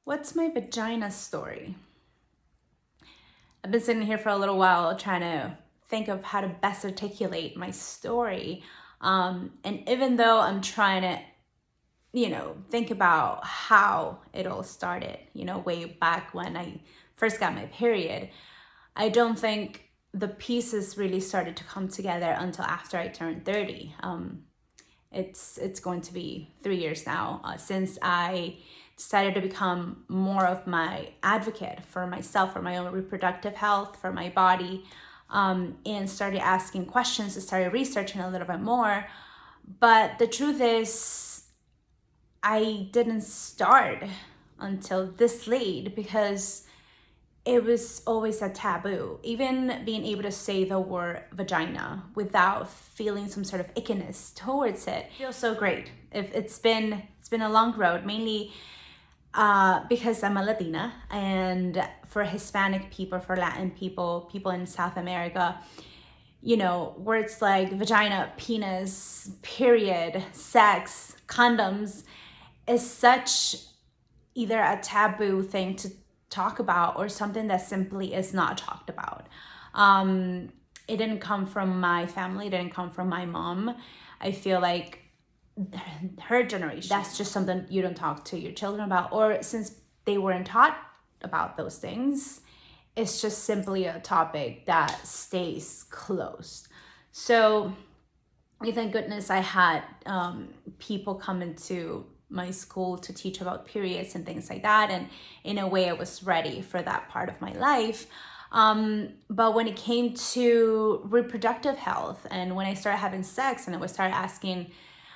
What's my vagina story? I've been sitting here for a little while trying to think of how to best articulate my story. And even though I'm trying to, think about how it all started, way back when I first got my period, I don't think the pieces really started to come together until after I turned 30. It's going to be 3 years now since I decided to become more of my advocate for myself, for my own reproductive health, for my body, and started asking questions and started researching a little bit more. But the truth is, I didn't start until this late because it was always a taboo. Even being able to say the word vagina without feeling some sort of ickiness towards it feels so great. If it's been a long road, mainly because I'm a Latina, and for Hispanic people, for Latin people in South America, words like vagina, penis, period, sex, condoms is such either a taboo thing to talk about or something that simply is not talked about. It didn't come from my family, it didn't come from my mom. I feel like her generation, that's just something you don't talk to your children about, or since they weren't taught about those things, it's just simply a topic that stays closed. So thank goodness I had people come into my school to teach about periods and things like that, and in a way I was ready for that part of my life. But when it came to reproductive health, and when I started having sex and I would start asking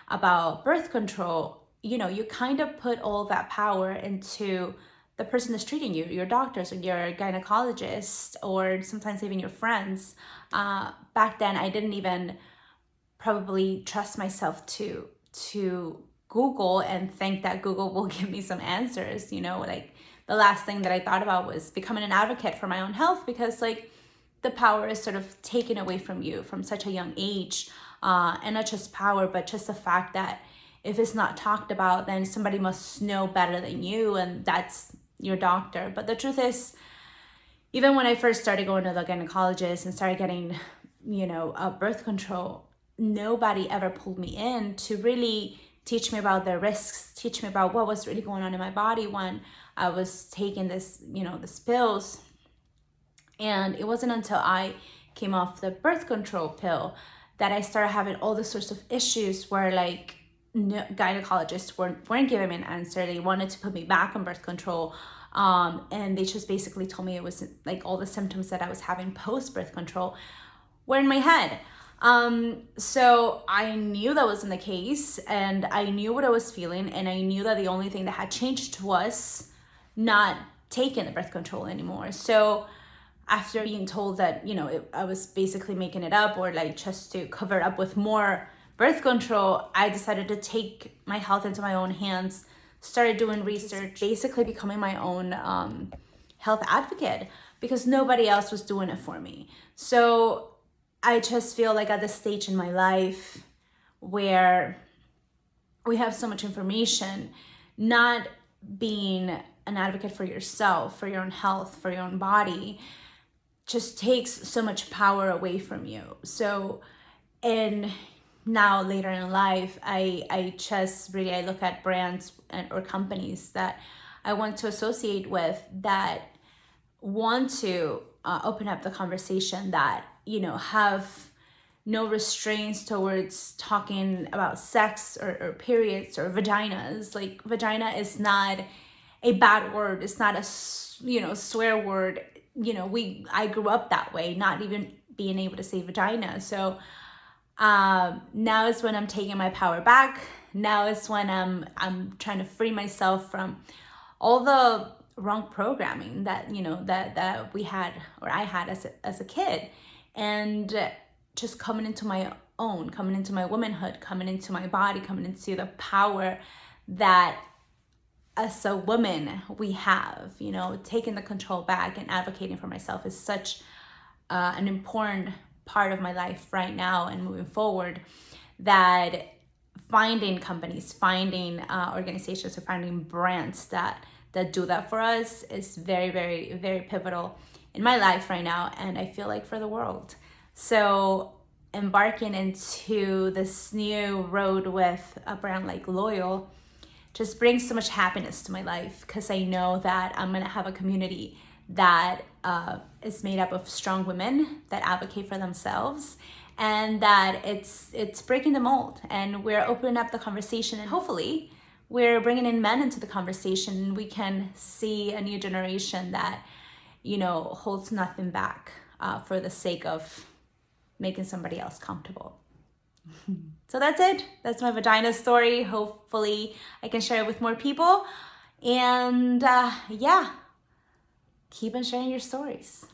about birth control, you kind of put all that power into the person that's treating you, your doctors or your gynecologist, or sometimes even your friends. Back then I didn't even probably trust myself to Google and think that Google will give me some answers. Like the last thing that I thought about was becoming an advocate for my own health, because like the power is sort of taken away from you from such a young age. And not just power, but just the fact that if it's not talked about, then somebody must know better than you, and that's your doctor. But the truth is, even when I first started going to the gynecologist and started getting, birth control, nobody ever pulled me in to really teach me about the risks, teach me about what was really going on in my body when I was taking this pills. And it wasn't until I came off the birth control pill that I started having all the sorts of issues where like gynecologists weren't giving me an answer. They wanted to put me back on birth control. And they just basically told me it was like all the symptoms that I was having post birth control were in my head. So I knew that wasn't the case, and I knew what I was feeling, and I knew that the only thing that had changed was not taking the birth control anymore. So after being told that, I was basically making it up, or like just to cover it up with more birth control, I decided to take my health into my own hands, started doing research, basically becoming my own health advocate, because nobody else was doing it for me. So I just feel like at this stage in my life where we have so much information, not being an advocate for yourself, for your own health, for your own body, just takes so much power away from you. So, and now later in life, I just really, I look at brands or companies that I want to associate with that want to open up the conversation, that, have no restraints towards talking about sex or periods or vaginas. Like vagina is not a bad word. It's not a, swear word. I grew up that way, not even being able to say vagina. So now is when I'm taking my power back. Now is when I'm trying to free myself from all the wrong programming that, that we had, or I had as a kid, and just coming into my own, coming into my womanhood, coming into my body, coming into the power that as a woman we have. Taking the control back and advocating for myself is such an important part of my life right now and moving forward, that finding companies, finding organizations, or finding brands that that do that for us is very, very, very pivotal in my life right now, and I feel like for the world. So embarking into this new road with a brand like Loyal just brings so much happiness to my life, because I know that I'm gonna have a community that is made up of strong women that advocate for themselves, and that it's breaking the mold, and we're opening up the conversation, and hopefully we're bringing in men into the conversation. We can see a new generation that, you know, holds nothing back for the sake of making somebody else comfortable. So that's it. That's my vagina story. Hopefully I can share it with more people. And yeah, keep on sharing your stories.